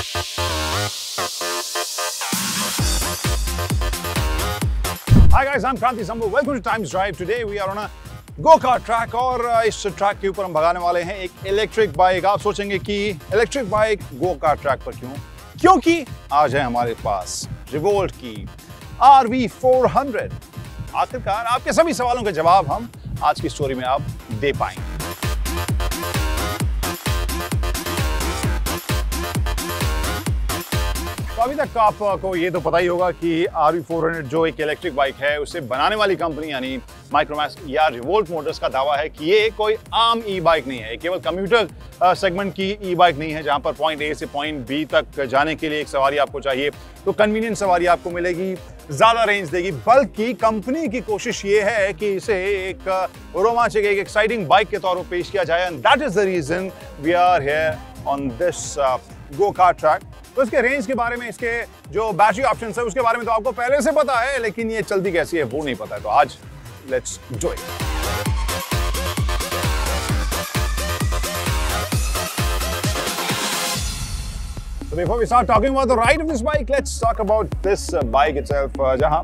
Hi guys, I'm Kranti Sambu. Welcome to Times Drive. Today we are on a go-kart track और इस track के ऊपर हम भगाने वाले हैं एक इलेक्ट्रिक बाइक। आप सोचेंगे कि इलेक्ट्रिक बाइक go-kart ट्रैक पर क्यों? क्योंकि आज है हमारे पास रिवोल्ट की RV400। आखिरकार आपके सभी सवालों के जवाब हम आज की स्टोरी में आप दे पाएंगे। तो अभी तक आपको ये तो पता ही होगा कि RV400 जो एक इलेक्ट्रिक बाइक है उसे बनाने वाली कंपनी यानी माइक्रोमैक्स या रिवोल्ट मोटर्स का दावा है कि ये कोई आम ई बाइक नहीं है, केवल कम्यूटर सेगमेंट की ई बाइक नहीं है जहां पर पॉइंट ए से पॉइंट बी तक जाने के लिए एक सवारी आपको चाहिए तो कन्वीनियंट सवारी आपको मिलेगी, ज्यादा रेंज देगी, बल्कि कंपनी की कोशिश ये है कि इसे एक रोमांचक एक एक्साइटिंग बाइक के तौर पर पेश किया जाए and that is the reason we are here on this go-kart track. तो इसके रेंज के बारे में, इसके जो बैटरी ऑप्शंस है उसके बारे में तो आपको पहले से पता है, लेकिन ये चलती कैसी है वो नहीं पता है। तो आज let's do it. So before we start talking about the ride of this bike, let's talk about this bike itself। जहां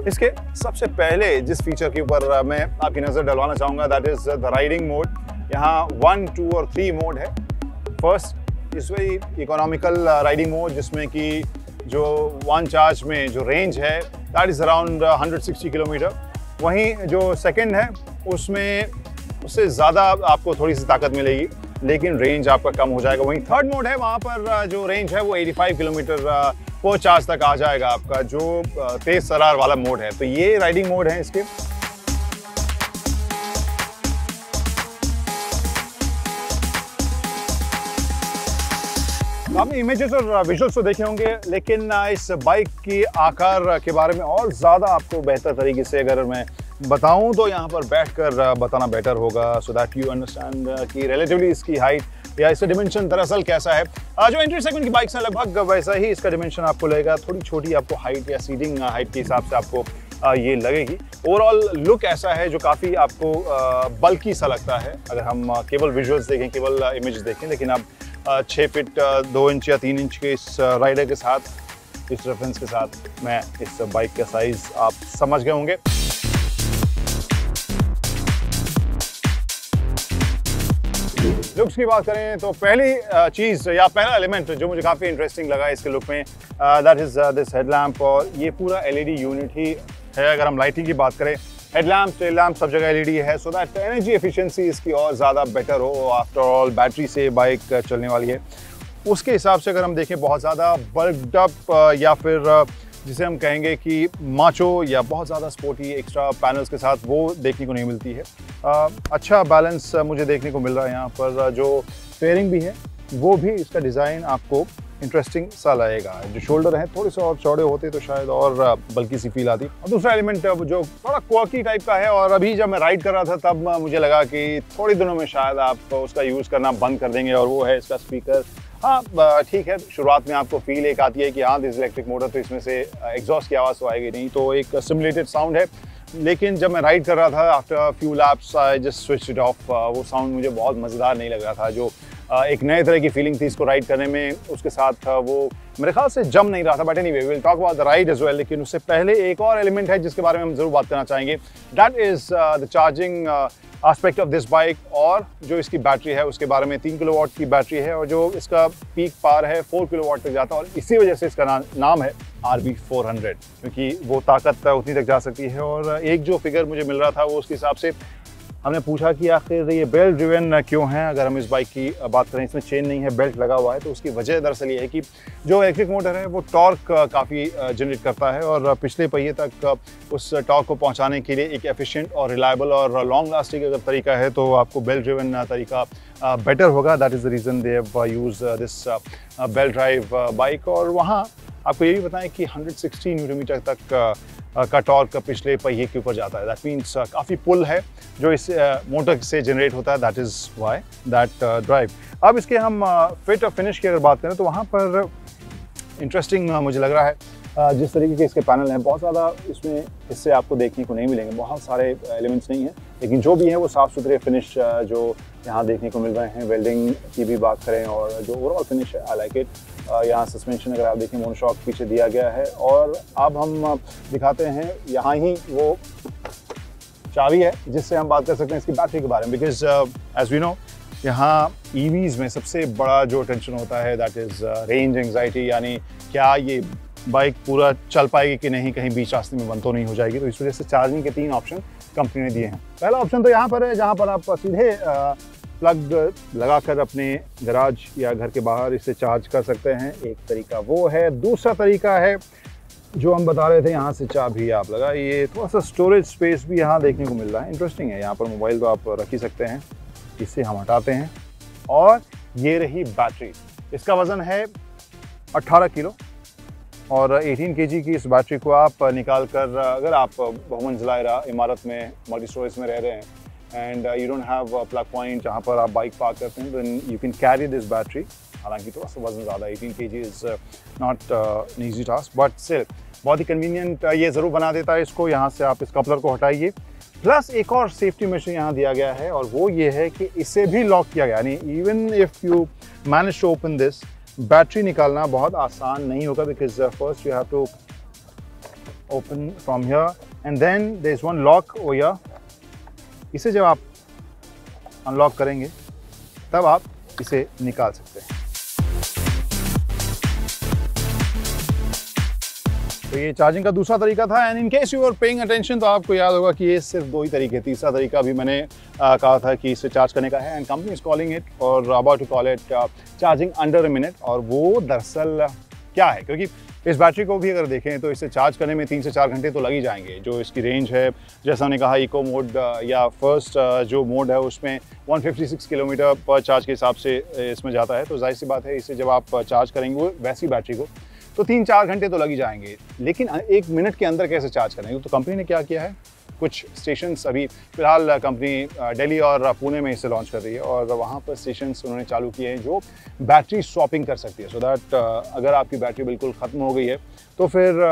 इसके सबसे पहले जिस फीचर के ऊपर मैं आपकी नजर डलवाना चाहूंगा that is the riding mode. यहाँ 1, 2 और 3 मोड है। फर्स्ट इस वेरी इकोनॉमिकल राइडिंग मोड जिसमें कि जो वन चार्ज में जो रेंज है दैट इज़ अराउंड 160 किलोमीटर। वहीं जो सेकंड है उसमें उससे ज़्यादा आपको थोड़ी सी ताकत मिलेगी लेकिन रेंज आपका कम हो जाएगा। वहीं थर्ड मोड है, वहाँ पर जो रेंज है वो 85 किलोमीटर पर चार्ज तक आ जाएगा आपका, जो तेज़ तर्रार वाला मोड है। तो ये राइडिंग मोड है इसके। आपने इमेजेस और विजुअल्स तो देखे होंगे, लेकिन इस बाइक की आकार के बारे में और ज़्यादा आपको बेहतर तरीके से अगर मैं बताऊं तो यहाँ पर बैठकर बताना बेटर होगा सो दैट यू अंडरस्टैंड कि रिलेटिवली इसकी हाइट या इसका डिमेंशन दरअसल कैसा है। जो एंट्री सेगमेंट की बाइक्स हैं लगभग वैसा ही इसका डिमेंशन आपको लगेगा, थोड़ी छोटी आपको हाइट या सीटिंग हाइट के हिसाब से आपको ये लगेगी। ओवरऑल लुक ऐसा है जो काफ़ी आपको बल्कि सा लगता है अगर हम केवल विजुअल्स देखें, केवल इमेज देखें, लेकिन आप 6 फीट 2 इंच या 3 इंच के इस राइडर के साथ, इस रेफरेंस के साथ मैं इस बाइक का साइज आप समझ गए होंगे। लुक्स की बात करें तो पहली चीज़ या पहला एलिमेंट जो मुझे काफ़ी इंटरेस्टिंग लगा इसके लुक में दैट इज़ दिस हेडलैम्प। और ये पूरा LED यूनिट ही है। अगर हम लाइटिंग की बात करें, हेडलैम्प, टेल लैम्प सब जगह LED है सो दैट एनर्जी एफिशिएंसी इसकी और ज़्यादा बेटर हो। आफ्टर ऑल बैटरी से बाइक चलने वाली है, उसके हिसाब से अगर हम देखें बहुत ज़्यादा बल्क्ड अप या फिर जिसे हम कहेंगे कि माचो या बहुत ज़्यादा स्पोर्टी एक्स्ट्रा पैनल्स के साथ वो देखने को नहीं मिलती है। अच्छा बैलेंस मुझे देखने को मिल रहा है यहाँ पर। जो फेयरिंग भी है वो भी इसका डिज़ाइन आपको इंटरेस्टिंग सा लगेगा। जो शोल्डर हैं थोड़े से और चौड़े होते तो शायद और बल्कि सी फील आती। और दूसरा एलिमेंट जो थोड़ा क्वर्की टाइप का है और अभी जब मैं राइड कर रहा था तब मुझे लगा कि थोड़े दिनों में शायद आप उसका यूज़ करना बंद कर देंगे, और वो है इसका स्पीकर। हाँ ठीक है, शुरुआत में आपको फील एक आती है कि हाँ दिस इलेक्ट्रिक मोटर तो इसमें से एग्जॉस्ट की आवाज़ तो आएगी नहीं, तो एक सिमुलेटेड साउंड है। लेकिन जब मैं राइड कर रहा था after few lapse I just switch it of. वो साउंड मुझे बहुत मज़ेदार नहीं लग रहा था। जो एक नए तरह की फीलिंग थी इसको राइड करने में, उसके साथ वो मेरे ख्याल से जम नहीं रहा था। But anyway we will talk about the ride as well. लेकिन उससे पहले एक और एलिमेंट है जिसके बारे में हम जरूर बात करना चाहेंगे, that is the charging aspect of this bike. और जो इसकी बैटरी है उसके बारे में 3 किलोवाट की बैटरी है और जो इसका पीक पावर है 4 किलोवाट तक जाता है, और इसी वजह से इसका नाम है RV400 क्योंकि वो ताकत उतनी तक जा सकती है। और एक जो फिगर मुझे मिल रहा था वो उसके हिसाब से हमने पूछा कि आखिर ये बेल्ट ड्रिवन क्यों है। अगर हम इस बाइक की बात करें, इसमें चेन नहीं है, बेल्ट लगा हुआ है, तो उसकी वजह दरअसल ये है कि जो इलेक्ट्रिक मोटर है वो टॉर्क काफ़ी जनरेट करता है और पिछले पहिए तक उस टॉर्क को पहुंचाने के लिए एक एफिशिएंट और रिलायबल और लॉन्ग लास्टिंग अगर तरीका है तो आपको बेल्ट ड्रिवन तरीका बेटर होगा। That is the reason they have used this belt drive bike. और वहाँ आपको ये भी बताएं कि 160 न्यूटन तक का टॉर्क पिछले पहिए के ऊपर जाता है। दैट मीन्स काफ़ी पुल है जो इस मोटर से जनरेट होता है, that is why that drive. अब इसके हम फिट और फिनिश की अगर बात करें तो वहाँ पर इंटरेस्टिंग मुझे लग रहा है जिस तरीके के इसके पैनल हैं, बहुत ज़्यादा इसमें इससे आपको देखने को नहीं मिलेंगे, बहुत सारे एलिमेंट्स नहीं हैं, लेकिन जो भी है वो साफ़ सुथरे फिनिश जो यहाँ देखने को मिल रहे हैं। वेल्डिंग की भी बात करें और जो ओवरऑल फिनिश है, आई लाइक इट। यहाँ सस्पेंशन अगर आप देखें, मोनोशॉक पीछे दिया गया है। और अब हम दिखाते हैं, यहाँ ही वो चाबी है जिससे हम बात कर सकते हैं इसकी बैटरी के बारे में। बिकॉज एज वी नो, यहाँ ईवीज़ में सबसे बड़ा जो टेंशन होता है दैट इज़ रेंज एंग्जाइटी, यानी क्या ये बाइक पूरा चल पाएगी कि नहीं, कहीं बीच रास्ते में बंद तो नहीं हो जाएगी। तो इस वजह से चार्जिंग के 3 ऑप्शन कंपनी ने दिए हैं। पहला ऑप्शन तो यहाँ पर है, जहाँ पर आप सीधे प्लग लगाकर अपने गराज या घर के बाहर इसे चार्ज कर सकते हैं। एक तरीका वो है। दूसरा तरीका है जो हम बता रहे थे, यहाँ से चाबी आप लगाइए। थोड़ा सा स्टोरेज स्पेस भी यहाँ देखने को मिल रहा है, इंटरेस्टिंग है। यहाँ पर मोबाइल तो आप रख ही सकते हैं। इसे हम हटाते हैं और ये रही बैटरी। इसका वज़न है 18 किलो और 18 केजी की इस बैटरी को आप निकाल कर, अगर आप बहुमंजिला इमारत में, मल्टी स्टोरेज में रह रहे हैं and you don't have plug point जहाँ पर आप बाइक पार्क करते हैं, then you can carry this battery. हालांकि थोड़ा सा वजन ज़्यादा, 18 KG is not an easy task, but still बहुत ही कन्वीनियंट ये ज़रूर बना देता है इसको। यहाँ से आप इस कपलर को हटाइए। प्लस एक और सेफ्टी मेजर यहाँ दिया गया है और वो ये है कि इसे भी लॉक किया गया, यानी even if you manage to open this, battery निकालना बहुत आसान नहीं होगा। Because first you have to open from here and then there is one lock over here. इसे जब आप अनलॉक करेंगे तब आप इसे निकाल सकते हैं। तो ये चार्जिंग का दूसरा तरीका था। And in case you are paying attention, तो आपको याद होगा कि ये सिर्फ 2 ही तरीके। तीसरा तरीका भी मैंने कहा था कि इसे चार्ज करने का है, and company is calling it और about to call it charging under a minute. और वो दरअसल क्या है, क्योंकि इस बैटरी को भी अगर देखें तो इसे चार्ज करने में 3 से 4 घंटे तो लग ही जाएंगे। जो इसकी रेंज है, जैसा हमने कहा, इको मोड या फर्स्ट जो मोड है उसमें 156 किलोमीटर पर चार्ज के हिसाब से इसमें जाता है। तो जाहिर सी बात है, इसे जब आप चार्ज करेंगे वो वैसी बैटरी को, तो 3-4 घंटे तो लग ही जाएंगे। लेकिन 1 मिनट के अंदर कैसे चार्ज करेंगे? तो कंपनी ने क्या किया है, कुछ स्टेशंस अभी फ़िलहाल कंपनी दिल्ली और पुणे में इसे लॉन्च कर रही है और वहाँ पर स्टेशंस उन्होंने चालू किए हैं जो बैटरी स्वैपिंग कर सकती है। सो दैट अगर आपकी बैटरी बिल्कुल ख़त्म हो गई है तो फिर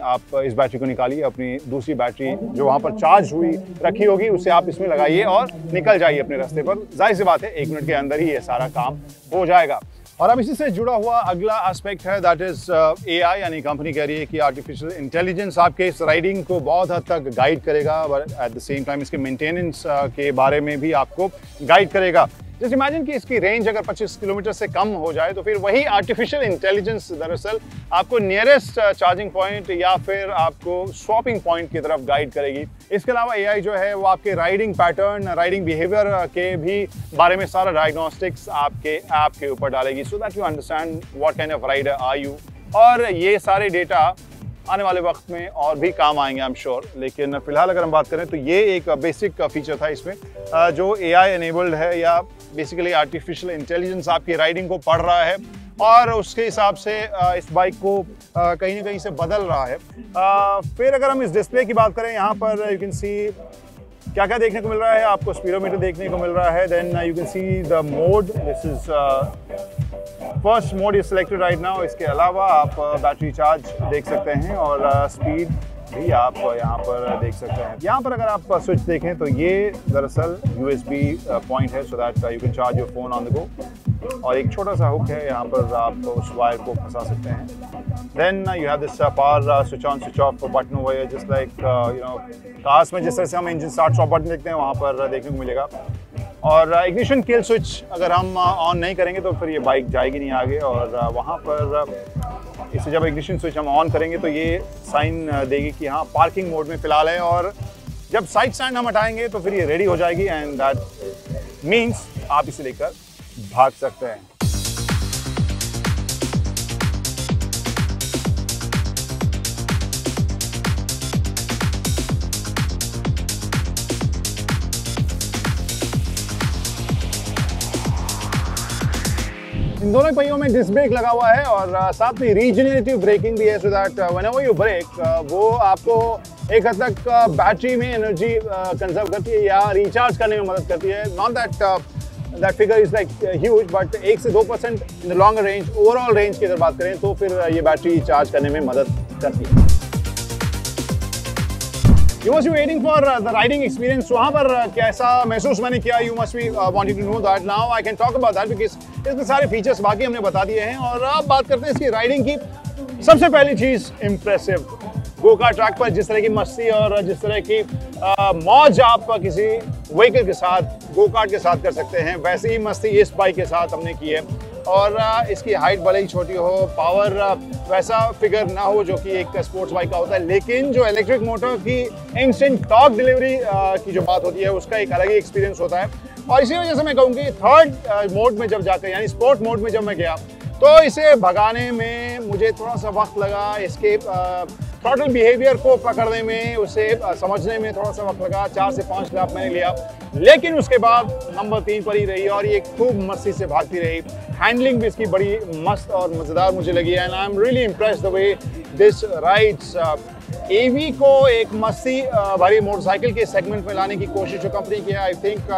आप इस बैटरी को निकालिए, अपनी दूसरी बैटरी जो वहाँ पर चार्ज हुई रखी होगी उसे आप इसमें लगाइए और निकल जाइए अपने रास्ते पर। जाहिर सी बात है, 1 मिनट के अंदर ही ये सारा काम हो जाएगा। और अब इसी से जुड़ा हुआ अगला एस्पेक्ट है, दैट इज़ AI, यानी कंपनी कह रही है कि आर्टिफिशियल इंटेलिजेंस आपके इस राइडिंग को बहुत हद तक गाइड करेगा, but at the same time इसके मेंटेनेंस के बारे में भी आपको गाइड करेगा। जस्ट इमेजिन कि इसकी रेंज अगर 25 किलोमीटर से कम हो जाए तो फिर वही आर्टिफिशियल इंटेलिजेंस दरअसल आपको नियरेस्ट चार्जिंग पॉइंट या फिर आपको स्वैपिंग पॉइंट की तरफ गाइड करेगी। इसके अलावा AI जो है वो आपके राइडिंग पैटर्न, राइडिंग बिहेवियर के भी बारे में सारा डायग्नोस्टिक्स आपके ऐप के ऊपर डालेगी, so that you understand what kind of rider are you. और ये सारे डेटा आने वाले वक्त में और भी काम आएंगे, आई एम श्योर। लेकिन फिलहाल अगर हम बात करें तो ये एक बेसिक फीचर था इसमें जो AI एनेबल्ड है, या बेसिकली आर्टिफिशियल इंटेलिजेंस आपकी राइडिंग को पढ़ रहा है और उसके हिसाब से इस बाइक को कहीं ना कहीं से बदल रहा है। फिर अगर हम इस डिस्प्ले की बात करें, यहाँ पर यू कैन सी क्या क्या देखने को मिल रहा है। आपको स्पीडोमीटर देखने को मिल रहा है, then you can see the mode, this is first mode is selected right now. इसके अलावा आप बैटरी चार्ज देख सकते हैं और स्पीड भी आप यहाँ पर देख सकते हैं। यहाँ पर अगर आप स्विच देखें तो ये दरअसल USB पॉइंट है, so that you can charge your phone on the go. और एक छोटा सा हुक है, यहाँ पर आप उस वायर को फंसा सकते हैं। Then you have this power switch on switch off button over here, just like you know cars में जिस तरह से हम इंजन स्टार्ट स्टॉप बटन देखते हैं वहाँ पर देखने को मिलेगा। और इग्निशन किल स्विच अगर हम ऑन नहीं करेंगे तो फिर ये बाइक जाएगी नहीं आगे। और वहाँ पर इसे जब इग्निशन स्विच हम ऑन करेंगे तो ये साइन देगी कि हाँ पार्किंग मोड में फ़िलहाल है, और जब साइड स्टैंड हम हटाएंगे तो फिर ये रेडी हो जाएगी, एंड दैट मीन्स आप इसे लेकर भाग सकते हैं। इन दोनों पहियों में डिस्क ब्रेक लगा हुआ है और साथ में रीजनरेटिव ब्रेकिंग भी है, so that whenever you brake वो आपको एक हद तक बैटरी में एनर्जी कंजर्व करती है या रिचार्ज करने में मदद करती है। Not that figure is like huge, but 1 से 2% in the longer range, overall range की अगर बात करें तो फिर ये बैटरी चार्ज करने में मदद करती है। You must be waiting for the riding experience. वहाँ पर कैसा महसूस मैंने किया? You must be wanting to know that. Now I can talk about that because इसके सारे फीचर्स बाकी हमने बता दिए हैं और अब बात करते हैं इसकी राइडिंग की। सबसे पहली चीज़ इम्प्रेसिव, गो कार ट्रैक पर जिस तरह की मस्ती और जिस तरह की मौज आप किसी व्हीकल के साथ, गो कार्ट के साथ कर सकते हैं, वैसे ही मस्ती इस बाइक के साथ हमने की है। और इसकी हाइट भले ही छोटी हो, पावर वैसा फिगर ना हो जो कि एक स्पोर्ट्स बाइक का होता है, लेकिन जो इलेक्ट्रिक मोटर की इंस्टेंट टॉर्क डिलीवरी की जो बात होती है उसका एक अलग ही एक्सपीरियंस होता है। और इसी वजह से मैं कहूँगी थर्ड मोड में जब जाकर, यानी स्पोर्ट मोड में जब मैं गया तो इसे भगाने में मुझे थोड़ा सा वक्त लगा, इसके थ्रॉटल बिहेवियर को पकड़ने में, उसे समझने में थोड़ा सा वक्त लगा। 4 से 5 लैप मैंने लिया, लेकिन उसके बाद नंबर 3 पर ही रही और ये खूब मस्ती से भागती रही। हैंडलिंग भी इसकी बड़ी मस्त और मज़ेदार मुझे लगी and I am really impressed the way this rides. EV को एक मस्ती भरी मोटरसाइकिल के सेगमेंट में लाने की कोशिश जो कंपनी की है, I think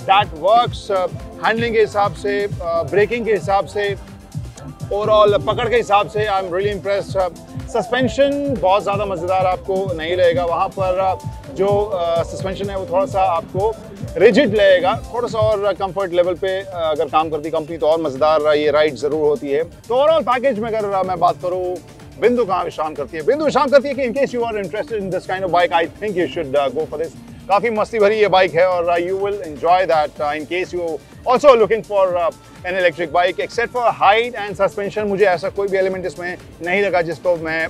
that works. Handling के हिसाब से, ब्रेकिंग के हिसाब से, ओवरऑल पकड़ के हिसाब से आई एम रियली इम्प्रेस्ड। सस्पेंशन बहुत ज़्यादा मज़ेदार आपको नहीं लगेगा, वहाँ पर जो सस्पेंशन है वो थोड़ा सा आपको रिजिड लगेगा, थोड़ा सा और कंफर्ट लेवल पे अगर काम करती कंपनी तो और मज़ेदार ये राइड ज़रूर होती है। तो ओवरऑल पैकेज में अगर मैं बात करूँ, बिंदु कहाँ विश्राम करती है? बिंदु विश्राम करती है कि in case you are interested in this kind of bike, I think you should go for this. काफ़ी मस्ती भरी ये बाइक है और you will enjoy that in case you also looking for an electric bike. Except for height and suspension, मुझे ऐसा कोई भी एलिमेंट इसमें नहीं लगा जिसको मैं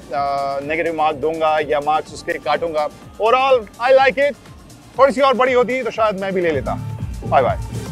नेगेटिव मार्क दूंगा या मार्क्स उसके काटूंगा। Overall I like it. थोड़ी सी और बड़ी होती तो शायद मैं भी ले लेता। Bye bye.